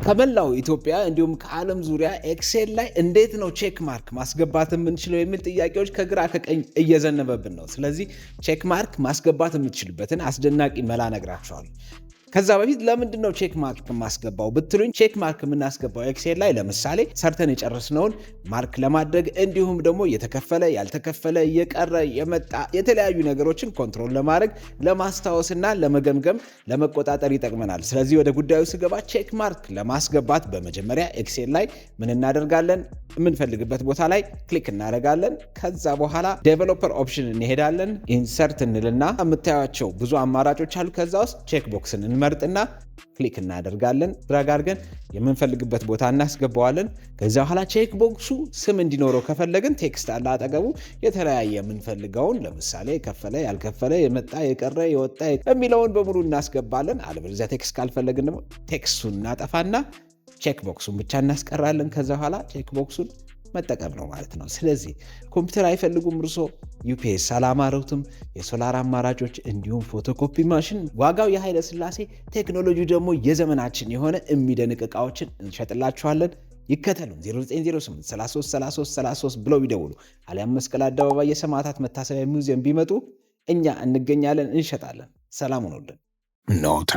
ከመላው ኢትዮጵያ እንዲሁም ከዓለም ዙሪያ ኤክሴል ላይ እንዴት ነው ቼክ ማርክ ማስገባት የምንችለው የሚል ጥያቄዎች ከግራ ከቀኝ እየዘነበብን ነው። ስለዚህ ቼክ ማርክ ማስገባት የምትችልበትን አስደናቂ መላ ነግራችኋለሁ። ከዛ በፊት ለምንድን ነው ቼክ ማርክ ማስገባው ብትሉኝ፣ ቼክ ማርክ የምናስገባው ኤክሴል ላይ ለምሳሌ ሰርተን የጨረስነውን ማርክ ለማድረግ እንዲሁም ደግሞ የተከፈለ ያልተከፈለ የቀረ የመጣ የተለያዩ ነገሮችን ኮንትሮል ለማድረግ ለማስታወስና ለመገምገም ለመቆጣጠር ይጠቅመናል። ስለዚህ ወደ ጉዳዩ ስገባ ቼክ ማርክ ለማስገባት በመጀመሪያ ኤክሴል ላይ ምን እናደርጋለን? የምንፈልግበት ቦታ ላይ ክሊክ እናደርጋለን። ከዛ በኋላ ዴቨሎፐር ኦፕሽን እንሄዳለን። ኢንሰርት እንልና የምታዩቸው ብዙ አማራጮች አሉ። ከዛ ውስጥ ቼክ ቦክስን እንመርጥና ክሊክ እናደርጋለን። ድራግ አድርገን የምንፈልግበት ቦታ እናስገባዋለን። ከዛ በኋላ ቼክ ቦክሱ ስም እንዲኖረው ከፈለግን ቴክስት አለ አጠገቡ የተለያየ የምንፈልገውን ለምሳሌ የከፈለ ያልከፈለ የመጣ የቀረ የወጣ የሚለውን በሙሉ እናስገባለን። አለበለዚያ ቴክስት ካልፈለግን ደግሞ ቴክስቱን እናጠፋና ቼክ ቦክሱን ብቻ እናስቀራለን። ከዛ በኋላ ቼክ ቦክሱን መጠቀም ነው ማለት ነው። ስለዚህ ኮምፒውተር አይፈልጉም እርሶ፣ ዩፒኤስ አላማረውትም፣ የሶላር አማራጮች እንዲሁም ፎቶኮፒ ማሽን፣ ዋጋው የኃይለ ሥላሴ ቴክኖሎጂ ደግሞ የዘመናችን የሆነ የሚደንቅ ዕቃዎችን እንሸጥላችኋለን። ይከተሉን። 0908 33 33 33 ብለው ይደውሉ። አሊያም መስቀል አደባባይ የሰማዕታት መታሰቢያ ሙዚየም ቢመጡ እኛ እንገኛለን፣ እንሸጣለን። ሰላም ሁኑልን። ኖታ